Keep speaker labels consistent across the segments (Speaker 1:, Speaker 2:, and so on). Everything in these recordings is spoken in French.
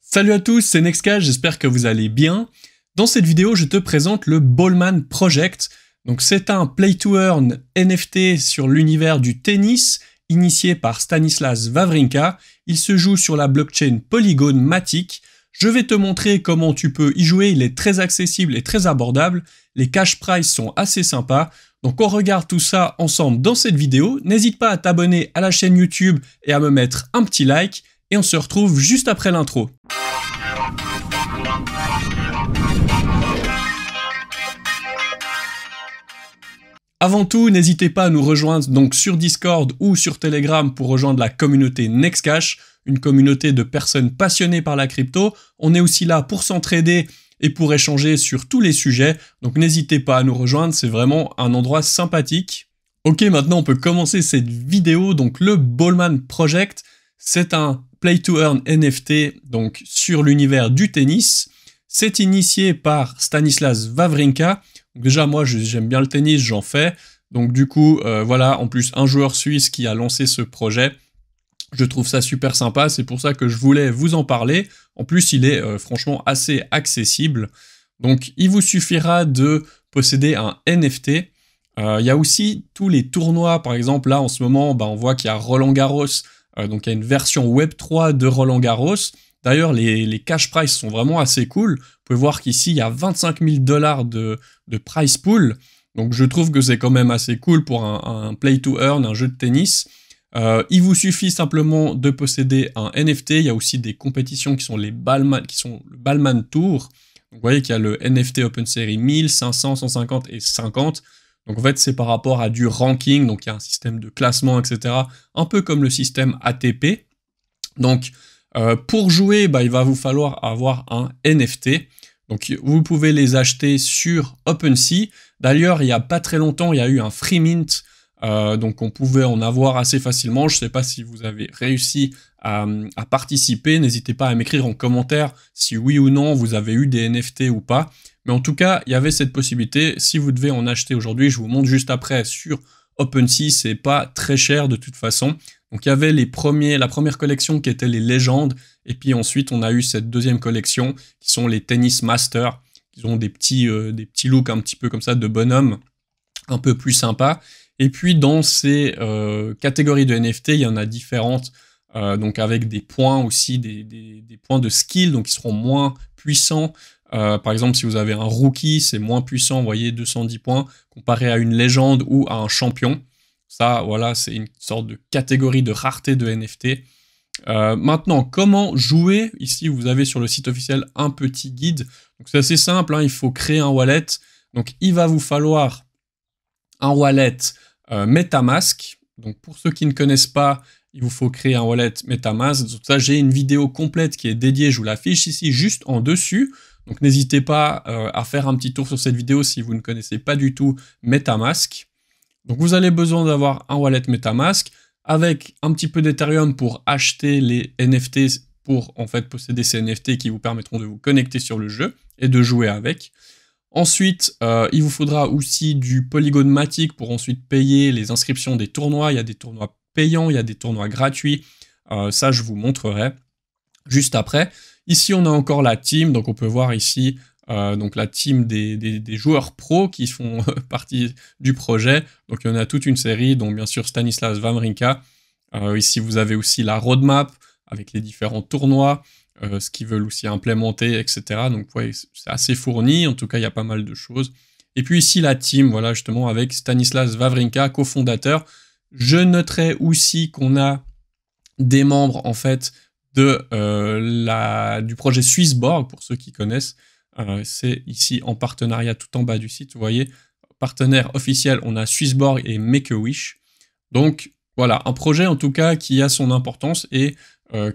Speaker 1: Salut à tous, c'est Nexka, j'espère que vous allez bien. Dans cette vidéo, je te présente le Ballman Project. Donc c'est un play-to-earn NFT sur l'univers du tennis, initié par Stanislas Wawrinka. Il se joue sur la blockchain Polygon Matic. Je vais te montrer comment tu peux y jouer, il est très accessible et très abordable. Les cash prizes sont assez sympas. Donc on regarde tout ça ensemble dans cette vidéo. N'hésite pas à t'abonner à la chaîne YouTube et à me mettre un petit like. Et on se retrouve juste après l'intro. Avant tout, n'hésitez pas à nous rejoindre donc sur Discord ou sur Telegram pour rejoindre la communauté Nexcash, une communauté de personnes passionnées par la crypto. On est aussi là pour s'entraider et pour échanger sur tous les sujets, donc n'hésitez pas à nous rejoindre, c'est vraiment un endroit sympathique. Ok, maintenant on peut commencer cette vidéo. Donc le Ballman Project, c'est un play-to-earn NFT donc sur l'univers du tennis. C'est initié par Stanislas Wawrinka. Donc déjà moi j'aime bien le tennis, j'en fais. Donc du coup voilà, en plus un joueur suisse qui a lancé ce projet. Je trouve ça super sympa, c'est pour ça que je voulais vous en parler. En plus il est franchement assez accessible. Donc il vous suffira de posséder un NFT. Il y a aussi tous les tournois, par exemple là en ce moment on voit qu'il y a Roland Garros. Donc il y a une version Web3 de Roland Garros. D'ailleurs, les cash prizes sont vraiment assez cool. Vous pouvez voir qu'ici, il y a 25 000 $ de prize pool. Donc je trouve que c'est quand même assez cool pour un play-to-earn, un jeu de tennis. Il vous suffit simplement de posséder un NFT. Il y a aussi des compétitions qui sont le Ballman Tour. Donc, vous voyez qu'il y a le NFT Open Series 1000, 500, 150 et 50. Donc en fait, c'est par rapport à du ranking, donc il y a un système de classement, etc. Un peu comme le système ATP. Donc pour jouer, il va vous falloir avoir un NFT. Donc vous pouvez les acheter sur OpenSea. D'ailleurs, il n'y a pas très longtemps, il y a eu un free mint. Donc on pouvait en avoir assez facilement. Je ne sais pas si vous avez réussi à participer. N'hésitez pas à m'écrire en commentaire si oui ou non vous avez eu des NFT ou pas. Mais en tout cas, il y avait cette possibilité. Si vous devez en acheter aujourd'hui, je vous montre juste après sur OpenSea, c'est pas très cher de toute façon. Donc il y avait la première collection qui était les légendes, et puis ensuite on a eu cette deuxième collection qui sont les Tennis Masters. Ils ont des petits looks un petit peu comme ça de bonhomme, un peu plus sympa. Et puis dans ces catégories de NFT, il y en a différentes, donc avec des points aussi, des points de skill, donc qui seront moins puissants. Par exemple, si vous avez un rookie, c'est moins puissant, vous voyez, 210 points, comparé à une légende ou à un champion. Ça, voilà, c'est une sorte de catégorie de rareté de NFT. Maintenant, comment jouer? Ici, vous avez sur le site officiel un petit guide. Donc c'est assez simple, hein, il faut créer un wallet. Donc il va vous falloir un wallet MetaMask. Donc pour ceux qui ne connaissent pas, il vous faut créer un wallet MetaMask. Donc ça, j'ai une vidéo complète qui est dédiée, je vous l'affiche ici juste en dessus. Donc n'hésitez pas à faire un petit tour sur cette vidéo si vous ne connaissez pas du tout MetaMask. Donc vous avez besoin d'avoir un wallet MetaMask avec un petit peu d'Ethereum pour acheter les NFT, pour en fait posséder ces NFT qui vous permettront de vous connecter sur le jeu et de jouer avec. Ensuite, il vous faudra aussi du Polygon Matic pour ensuite payer les inscriptions des tournois. Il y a des tournois payants, il y a des tournois gratuits. Ça, je vous montrerai juste après. Ici, on a encore la team, donc on peut voir ici donc la team des joueurs pros qui font partie du projet. Donc il y en a toute une série, dont bien sûr Stanislas Wawrinka. Ici, vous avez aussi la roadmap avec les différents tournois, ce qu'ils veulent aussi implémenter, etc. Donc vous voyez, c'est assez fourni, en tout cas il y a pas mal de choses. Et puis ici la team, voilà justement avec Stanislas Wawrinka, cofondateur. Je noterai aussi qu'on a des membres en fait du projet Swissborg, pour ceux qui connaissent. C'est ici en partenariat tout en bas du site, vous voyez, partenaire officiel, on a Swissborg et Make-A-Wish. Donc voilà, un projet en tout cas qui a son importance et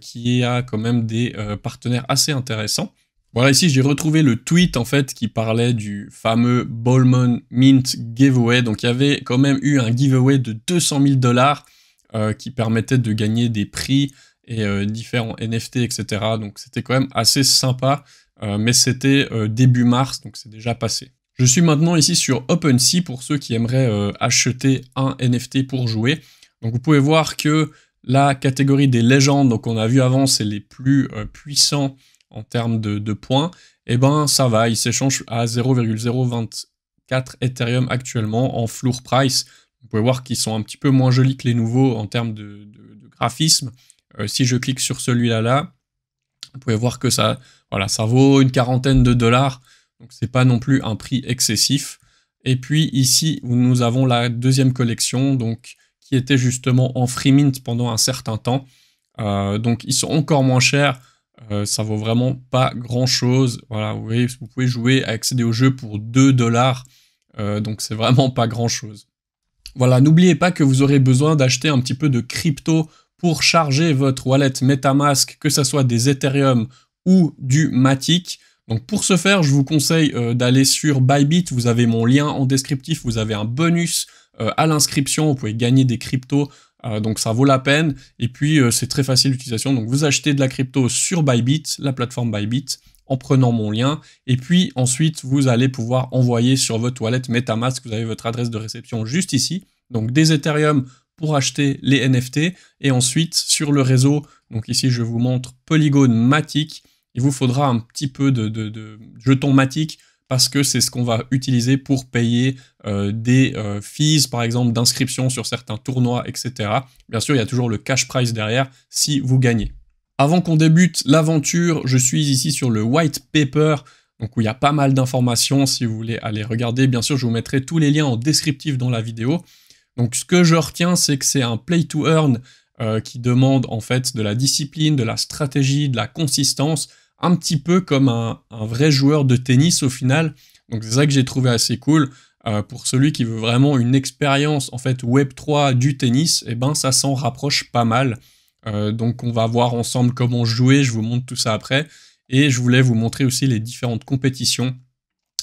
Speaker 1: qui a quand même des partenaires assez intéressants. Voilà, ici j'ai retrouvé le tweet en fait qui parlait du fameux Ballman Mint giveaway. Donc il y avait quand même eu un giveaway de 200 000 $ qui permettait de gagner des prix et différents NFT, etc. Donc c'était quand même assez sympa, mais c'était début mars, donc c'est déjà passé. Je suis maintenant ici sur OpenSea pour ceux qui aimeraient acheter un NFT pour jouer. Donc vous pouvez voir que la catégorie des légendes, donc on a vu avant, c'est les plus puissants en termes de points, et ben ça va, il s'échange à 0,024 Ethereum actuellement en floor price. Vous pouvez voir qu'ils sont un petit peu moins jolis que les nouveaux en termes de graphisme. Si je clique sur celui-là, vous pouvez voir que ça, voilà, ça vaut une quarantaine de dollars, donc c'est pas non plus un prix excessif. Et puis ici, nous avons la deuxième collection, donc qui était justement en free mint pendant un certain temps. Donc ils sont encore moins chers, ça vaut vraiment pas grand chose. Voilà, vous voyez, vous pouvez jouer, accéder au jeu pour 2 dollars, donc c'est vraiment pas grand chose. Voilà, n'oubliez pas que vous aurez besoin d'acheter un petit peu de crypto pour charger votre wallet MetaMask, que ce soit des Ethereum ou du Matic. Donc pour ce faire, je vous conseille d'aller sur Bybit, vous avez mon lien en descriptif, vous avez un bonus à l'inscription, vous pouvez gagner des cryptos, donc ça vaut la peine, et puis c'est très facile d'utilisation, donc vous achetez de la crypto sur Bybit, la plateforme Bybit, en prenant mon lien, et puis ensuite vous allez pouvoir envoyer sur votre wallet MetaMask, vous avez votre adresse de réception juste ici, donc des Ethereum pour acheter les NFT, et ensuite sur le réseau, donc ici je vous montre Polygon Matic, il vous faudra un petit peu de jetons Matic, parce que c'est ce qu'on va utiliser pour payer des fees, par exemple, d'inscription sur certains tournois, etc. Bien sûr, il y a toujours le cash prize derrière si vous gagnez. Avant qu'on débute l'aventure, je suis ici sur le white paper, donc où il y a pas mal d'informations si vous voulez aller regarder. Bien sûr, je vous mettrai tous les liens en descriptif dans la vidéo. Donc ce que je retiens, c'est que c'est un play to earn qui demande en fait de la discipline, de la stratégie, de la consistance, un petit peu comme un vrai joueur de tennis au final. Donc c'est ça que j'ai trouvé assez cool. Pour celui qui veut vraiment une expérience en fait Web3 du tennis, et ben ça s'en rapproche pas mal. Donc on va voir ensemble comment jouer, je vous montre tout ça après. Et je voulais vous montrer aussi les différentes compétitions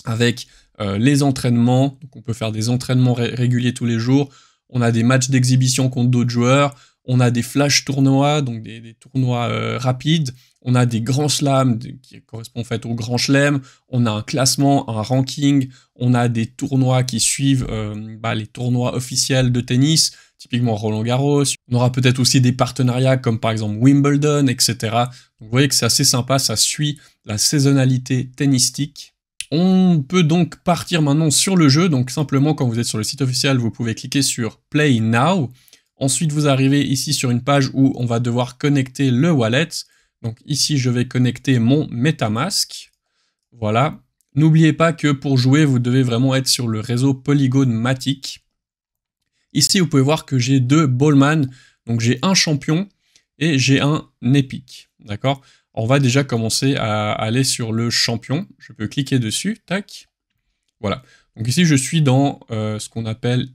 Speaker 1: avec les entraînements. Donc on peut faire des entraînements réguliers tous les jours. On a des matchs d'exhibition contre d'autres joueurs. On a des flash tournois, donc des tournois rapides. On a des grands slams qui correspondent en fait aux grands chelems. On a un classement, un ranking. On a des tournois qui suivent les tournois officiels de tennis, typiquement Roland-Garros. On aura peut-être aussi des partenariats comme par exemple Wimbledon, etc. Donc vous voyez que c'est assez sympa, ça suit la saisonnalité tennistique. On peut donc partir maintenant sur le jeu. Donc simplement quand vous êtes sur le site officiel, vous pouvez cliquer sur Play Now. Ensuite, vous arrivez ici sur une page où on va devoir connecter le wallet. Donc ici, je vais connecter mon MetaMask. Voilà. N'oubliez pas que pour jouer, vous devez vraiment être sur le réseau Polygon Matic. Ici, vous pouvez voir que j'ai 2 Ballman. Donc j'ai un champion et j'ai un épique. D'accord ? On va déjà commencer à aller sur le champion. Je peux cliquer dessus. Tac. Voilà. Donc ici, je suis dans ce qu'on appelle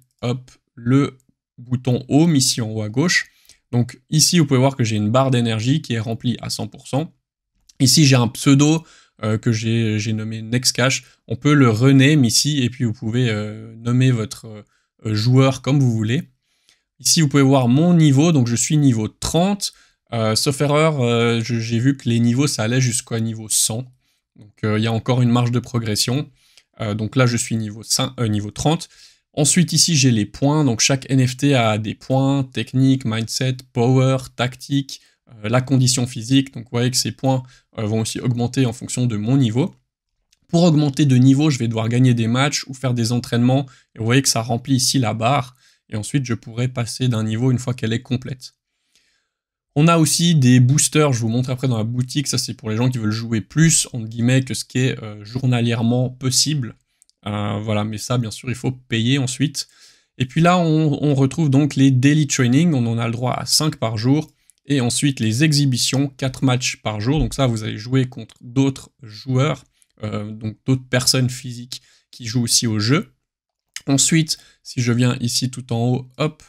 Speaker 1: le bouton Home, ici en haut à gauche. Donc ici, vous pouvez voir que j'ai une barre d'énergie qui est remplie à 100%. Ici, j'ai un pseudo que j'ai nommé Nextcash. On peut le rename ici, et puis vous pouvez nommer votre joueur comme vous voulez. Ici, vous pouvez voir mon niveau, donc je suis niveau 30. Sauf erreur, j'ai vu que les niveaux, ça allait jusqu'à niveau 100. Donc il y a encore une marge de progression. Donc là, je suis niveau 30. Ensuite, ici, j'ai les points. Donc, chaque NFT a des points, technique, mindset, power, tactique, la condition physique. Donc, vous voyez que ces points vont aussi augmenter en fonction de mon niveau. Pour augmenter de niveau, je vais devoir gagner des matchs ou faire des entraînements. Et vous voyez que ça remplit ici la barre. Et ensuite, je pourrai passer d'un niveau une fois qu'elle est complète. On a aussi des boosters, je vous montre après dans la boutique. Ça, c'est pour les gens qui veulent jouer plus, entre guillemets, que ce qui est journalièrement possible. Voilà, mais ça, bien sûr, il faut payer ensuite. Et puis là, on retrouve donc les daily training. On en a le droit à 5 par jour. Et ensuite, les exhibitions, 4 matchs par jour. Donc ça, vous allez jouer contre d'autres joueurs, donc d'autres personnes physiques qui jouent aussi au jeu. Ensuite, si je viens ici tout en haut, hop,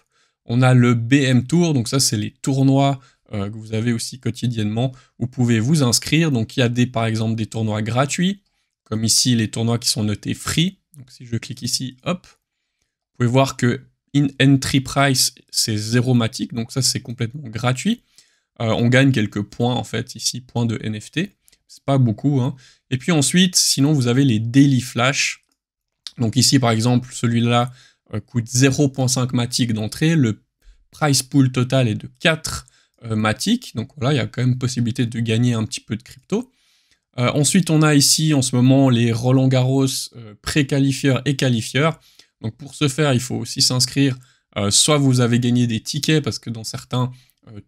Speaker 1: on a le BM Tour. Donc ça, c'est les tournois que vous avez aussi quotidiennement. Vous pouvez vous inscrire. Donc il y a par exemple des tournois gratuits, comme ici les tournois qui sont notés free. Donc si je clique ici, hop, vous pouvez voir que entry price c'est 0 Matic, donc ça c'est complètement gratuit. On gagne quelques points en fait ici, points de NFT, c'est pas beaucoup, hein. Et puis ensuite, sinon vous avez les daily flash. Donc ici par exemple, celui-là coûte 0.5 Matic d'entrée, le price pool total est de 4 Matic, donc voilà, il y a quand même possibilité de gagner un petit peu de crypto. Ensuite, on a ici en ce moment les Roland-Garros pré-qualifieurs et qualifieurs. Donc pour ce faire, il faut aussi s'inscrire. Soit vous avez gagné des tickets, parce que dans certains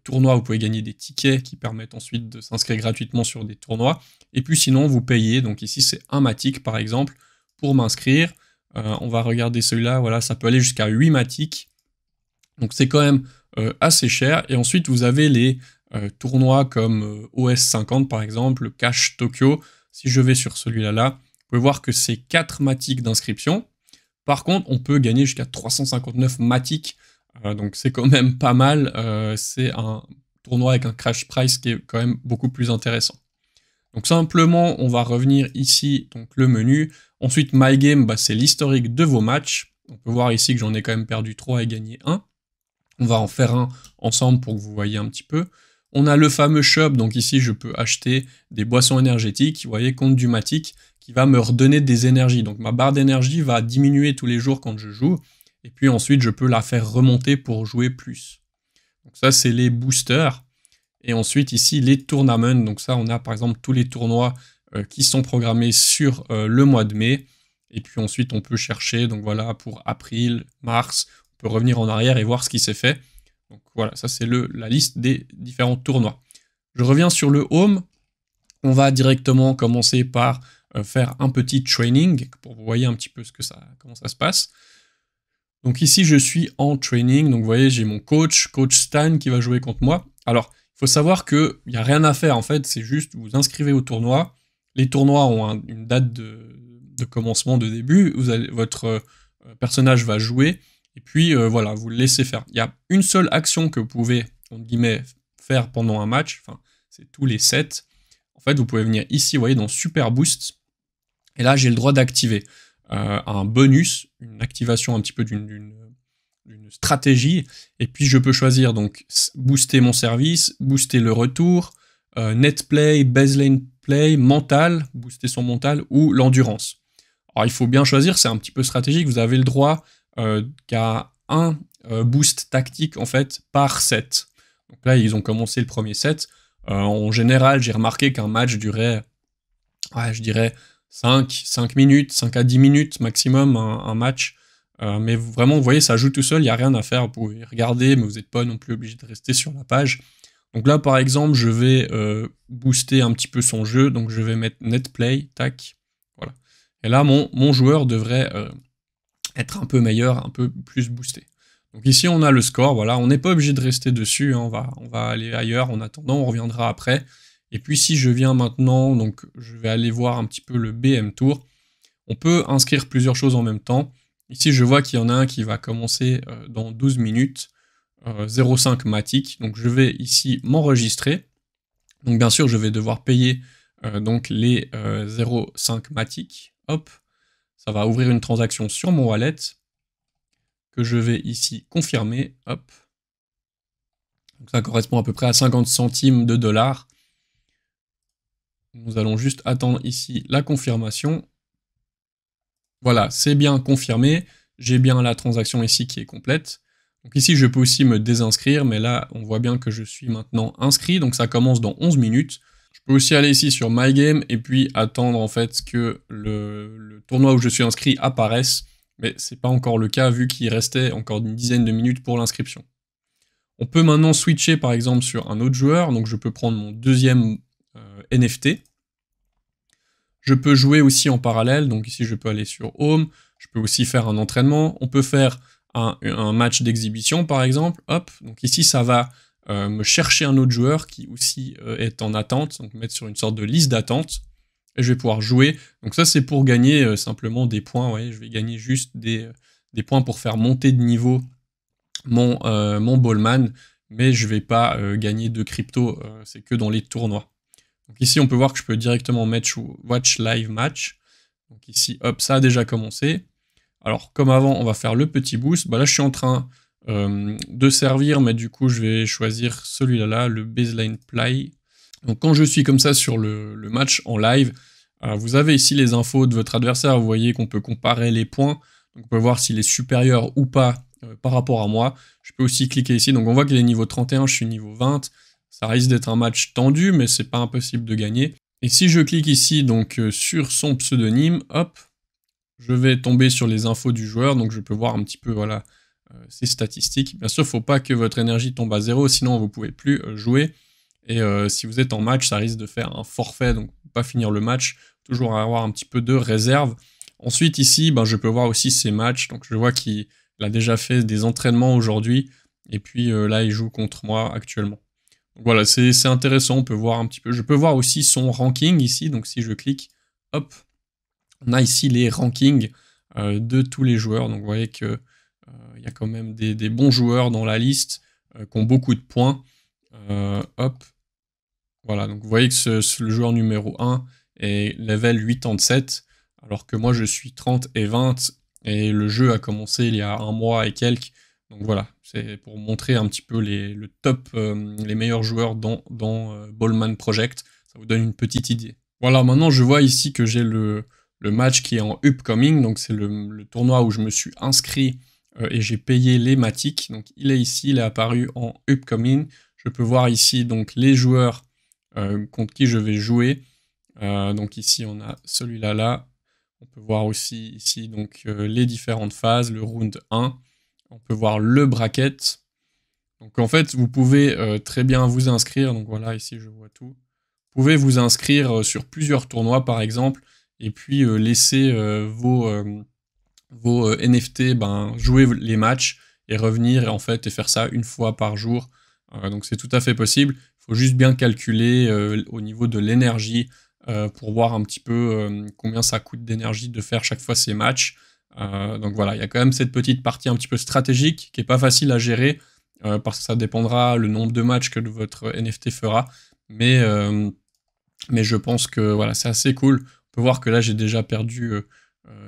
Speaker 1: tournois, vous pouvez gagner des tickets qui permettent ensuite de s'inscrire gratuitement sur des tournois. Et puis sinon, vous payez. Donc ici, c'est un Matic, par exemple, pour m'inscrire. On va regarder celui-là. Voilà, ça peut aller jusqu'à 8 Matic. Donc c'est quand même assez cher. Et ensuite, vous avez les tournois comme OS 50 par exemple, le Cash Tokyo. Si je vais sur celui-là, vous pouvez voir que c'est 4 Matic d'inscription. Par contre, on peut gagner jusqu'à 359 Matic, donc c'est quand même pas mal. C'est un tournoi avec un crash price qui est quand même beaucoup plus intéressant. Donc simplement, on va revenir ici, donc le menu. Ensuite, My Game, bah, c'est l'historique de vos matchs. On peut voir ici que j'en ai quand même perdu 3 et gagné 1. On va en faire un ensemble pour que vous voyez un petit peu. On a le fameux shop, donc ici je peux acheter des boissons énergétiques, vous voyez, compte du Matic, qui va me redonner des énergies. Donc ma barre d'énergie va diminuer tous les jours quand je joue, et puis ensuite je peux la faire remonter pour jouer plus. Donc ça c'est les boosters, et ensuite ici les tournaments, donc ça on a par exemple tous les tournois qui sont programmés sur le mois de mai, et puis ensuite on peut chercher, donc voilà, pour avril, mars, on peut revenir en arrière et voir ce qui s'est fait. Donc voilà, ça c'est la liste des différents tournois. Je reviens sur le home. On va directement commencer par faire un petit training pour que vous voyez un petit peu comment ça se passe. Donc ici, je suis en training. Donc vous voyez, j'ai mon coach Stan, qui va jouer contre moi. Alors, il faut savoir qu'il n'y a rien à faire en fait. C'est juste vous inscrivez au tournoi. Les tournois ont une date de commencement, de début. Votre personnage va jouer. Et puis voilà, vous le laissez faire. Il y a une seule action que vous pouvez, entre guillemets, faire pendant un match. Enfin, c'est tous les 7. En fait, vous pouvez venir ici, vous voyez, dans Super Boost. Et là, j'ai le droit d'activer un bonus, une activation un petit peu d'une stratégie. Et puis, je peux choisir donc booster mon service, booster le retour, net play, baseline play, mental, booster son mental ou l'endurance. Alors, il faut bien choisir, c'est un petit peu stratégique. Vous avez le droit qu'à un boost tactique en fait par set. Donc là ils ont commencé le premier set. En général j'ai remarqué qu'un match durait, je dirais 5 minutes, 5 à 10 minutes maximum un match. Mais vraiment vous voyez ça joue tout seul, il n'y a rien à faire, vous pouvez regarder mais vous n'êtes pas non plus obligé de rester sur la page. Donc là par exemple je vais booster un petit peu son jeu, donc je vais mettre net play, tac, voilà. Et là mon joueur devrait être un peu meilleur, un peu plus boosté. Donc ici on a le score, voilà, on n'est pas obligé de rester dessus, hein, on va aller ailleurs en attendant, on reviendra après. Et puis si je viens maintenant, donc je vais aller voir un petit peu le BM Tour, on peut inscrire plusieurs choses en même temps. Ici je vois qu'il y en a un qui va commencer dans 12 minutes, 0,5 Matic, donc je vais ici m'enregistrer. Donc bien sûr je vais devoir payer donc les 0,5 Matic, hop. Ça va ouvrir une transaction sur mon wallet que je vais ici confirmer. Hop. Donc ça correspond à peu près à 50 centimes de dollars. Nous allons juste attendre ici la confirmation. Voilà, c'est bien confirmé. J'ai bien la transaction ici qui est complète. Donc ici, je peux aussi me désinscrire, mais là, on voit bien que je suis maintenant inscrit. Donc ça commence dans 11 minutes. Je peux aussi aller ici sur My Game et puis attendre en fait que le tournoi où je suis inscrit apparaisse, mais c'est pas encore le cas vu qu'il restait encore une dizaine de minutes pour l'inscription. On peut maintenant switcher par exemple sur un autre joueur, donc je peux prendre mon deuxième NFT. Je peux jouer aussi en parallèle, donc ici je peux aller sur Home, je peux aussi faire un entraînement, on peut faire un match d'exhibition par exemple, hop, donc ici ça va me chercher un autre joueur qui aussi est en attente, donc mettre sur une sorte de liste d'attente, et je vais pouvoir jouer. Donc ça c'est pour gagner simplement des points, ouais, je vais gagner juste des points pour faire monter de niveau mon ballman, mais je vais pas gagner de crypto, c'est que dans les tournois. Donc ici on peut voir que je peux directement mettre Watch Live Match, donc ici hop ça a déjà commencé. Alors comme avant on va faire le petit boost, bah là je suis en train de servir, mais du coup je vais choisir celui-là, le baseline play. Donc quand je suis comme ça sur le match en live, vous avez ici les infos de votre adversaire, vous voyez qu'on peut comparer les points, donc on peut voir s'il est supérieur ou pas par rapport à moi. Je peux aussi cliquer ici, donc on voit qu'il est niveau 31, je suis niveau 20, ça risque d'être un match tendu, mais c'est pas impossible de gagner. Et si je clique ici donc sur son pseudonyme, hop, je vais tomber sur les infos du joueur, donc je peux voir un petit peu voilà, ses statistiques. Bien sûr, il ne faut pas que votre énergie tombe à 0, sinon vous ne pouvez plus jouer. Et si vous êtes en match, ça risque de faire un forfait, donc pas finir le match, toujours avoir un petit peu de réserve. Ensuite ici, ben, je peux voir aussi ses matchs, donc je vois qu'il a déjà fait des entraînements aujourd'hui, et puis là il joue contre moi actuellement. Donc voilà, c'est intéressant, on peut voir un petit peu. Je peux voir aussi son ranking ici, donc si je clique, hop, on a ici les rankings de tous les joueurs, donc vous voyez que il y a quand même des bons joueurs dans la liste qui ont beaucoup de points. Hop, voilà, donc vous voyez que le joueur numéro 1 est level 87, alors que moi je suis 30 et 20, et le jeu a commencé il y a un mois et quelques. Donc voilà, c'est pour montrer un petit peu le top, les meilleurs joueurs dans Ballman Project. Ça vous donne une petite idée. Voilà, maintenant je vois ici que j'ai le match qui est en upcoming, donc c'est le tournoi où je me suis inscrit et j'ai payé les Matic. Donc il est ici, il est apparu en upcoming. Je peux voir ici donc les joueurs contre qui je vais jouer. Donc ici on a celui-là là. On peut voir aussi ici donc les différentes phases, le round 1. On peut voir le bracket. Donc en fait vous pouvez très bien vous inscrire. Donc voilà, ici je vois tout. Vous pouvez vous inscrire sur plusieurs tournois par exemple, et puis laisser vos NFT jouer les matchs et revenir en fait et faire ça une fois par jour. Donc c'est tout à fait possible. Il faut juste bien calculer au niveau de l'énergie pour voir un petit peu combien ça coûte d'énergie de faire chaque fois ces matchs. Donc voilà, il y a quand même cette petite partie un petit peu stratégique qui est pas facile à gérer parce que ça dépendra le nombre de matchs que votre NFT fera. Mais je pense que voilà, c'est assez cool. On peut voir que là j'ai déjà perdu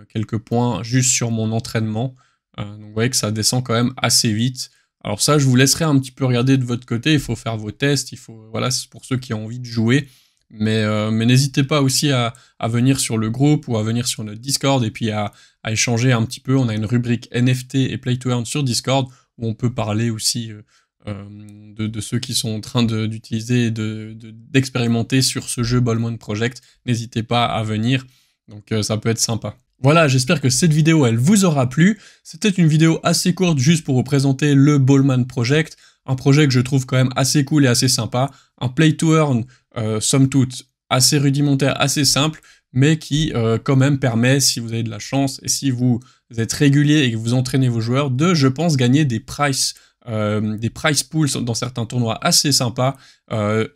Speaker 1: quelques points juste sur mon entraînement. Donc vous voyez que ça descend quand même assez vite. Alors ça, je vous laisserai un petit peu regarder de votre côté. Il faut faire vos tests. Voilà, c'est pour ceux qui ont envie de jouer. Mais n'hésitez pas aussi à venir sur le groupe ou à venir sur notre Discord et puis à échanger un petit peu. On a une rubrique NFT et Play to Earn sur Discord où on peut parler aussi de ceux qui sont en train d'utiliser et d'expérimenter sur ce jeu Ballman Project. N'hésitez pas à venir. Donc ça peut être sympa. Voilà, j'espère que cette vidéo, elle vous aura plu. C'était une vidéo assez courte juste pour vous présenter le Ballman Project, un projet que je trouve quand même assez cool et assez sympa, un play to earn, somme toute, assez rudimentaire, assez simple, mais qui quand même permet, si vous avez de la chance et si vous êtes régulier et que vous entraînez vos joueurs, de, je pense, gagner des price pools dans certains tournois assez sympas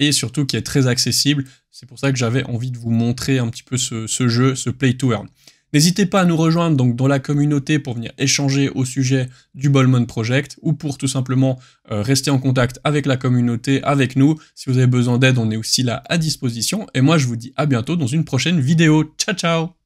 Speaker 1: et surtout qui est très accessible. C'est pour ça que j'avais envie de vous montrer un petit peu ce jeu, ce play to earn. N'hésitez pas à nous rejoindre donc dans la communauté pour venir échanger au sujet du Ballman Project ou pour tout simplement rester en contact avec la communauté, avec nous. Si vous avez besoin d'aide, on est aussi là à disposition. Et moi, je vous dis à bientôt dans une prochaine vidéo. Ciao, ciao!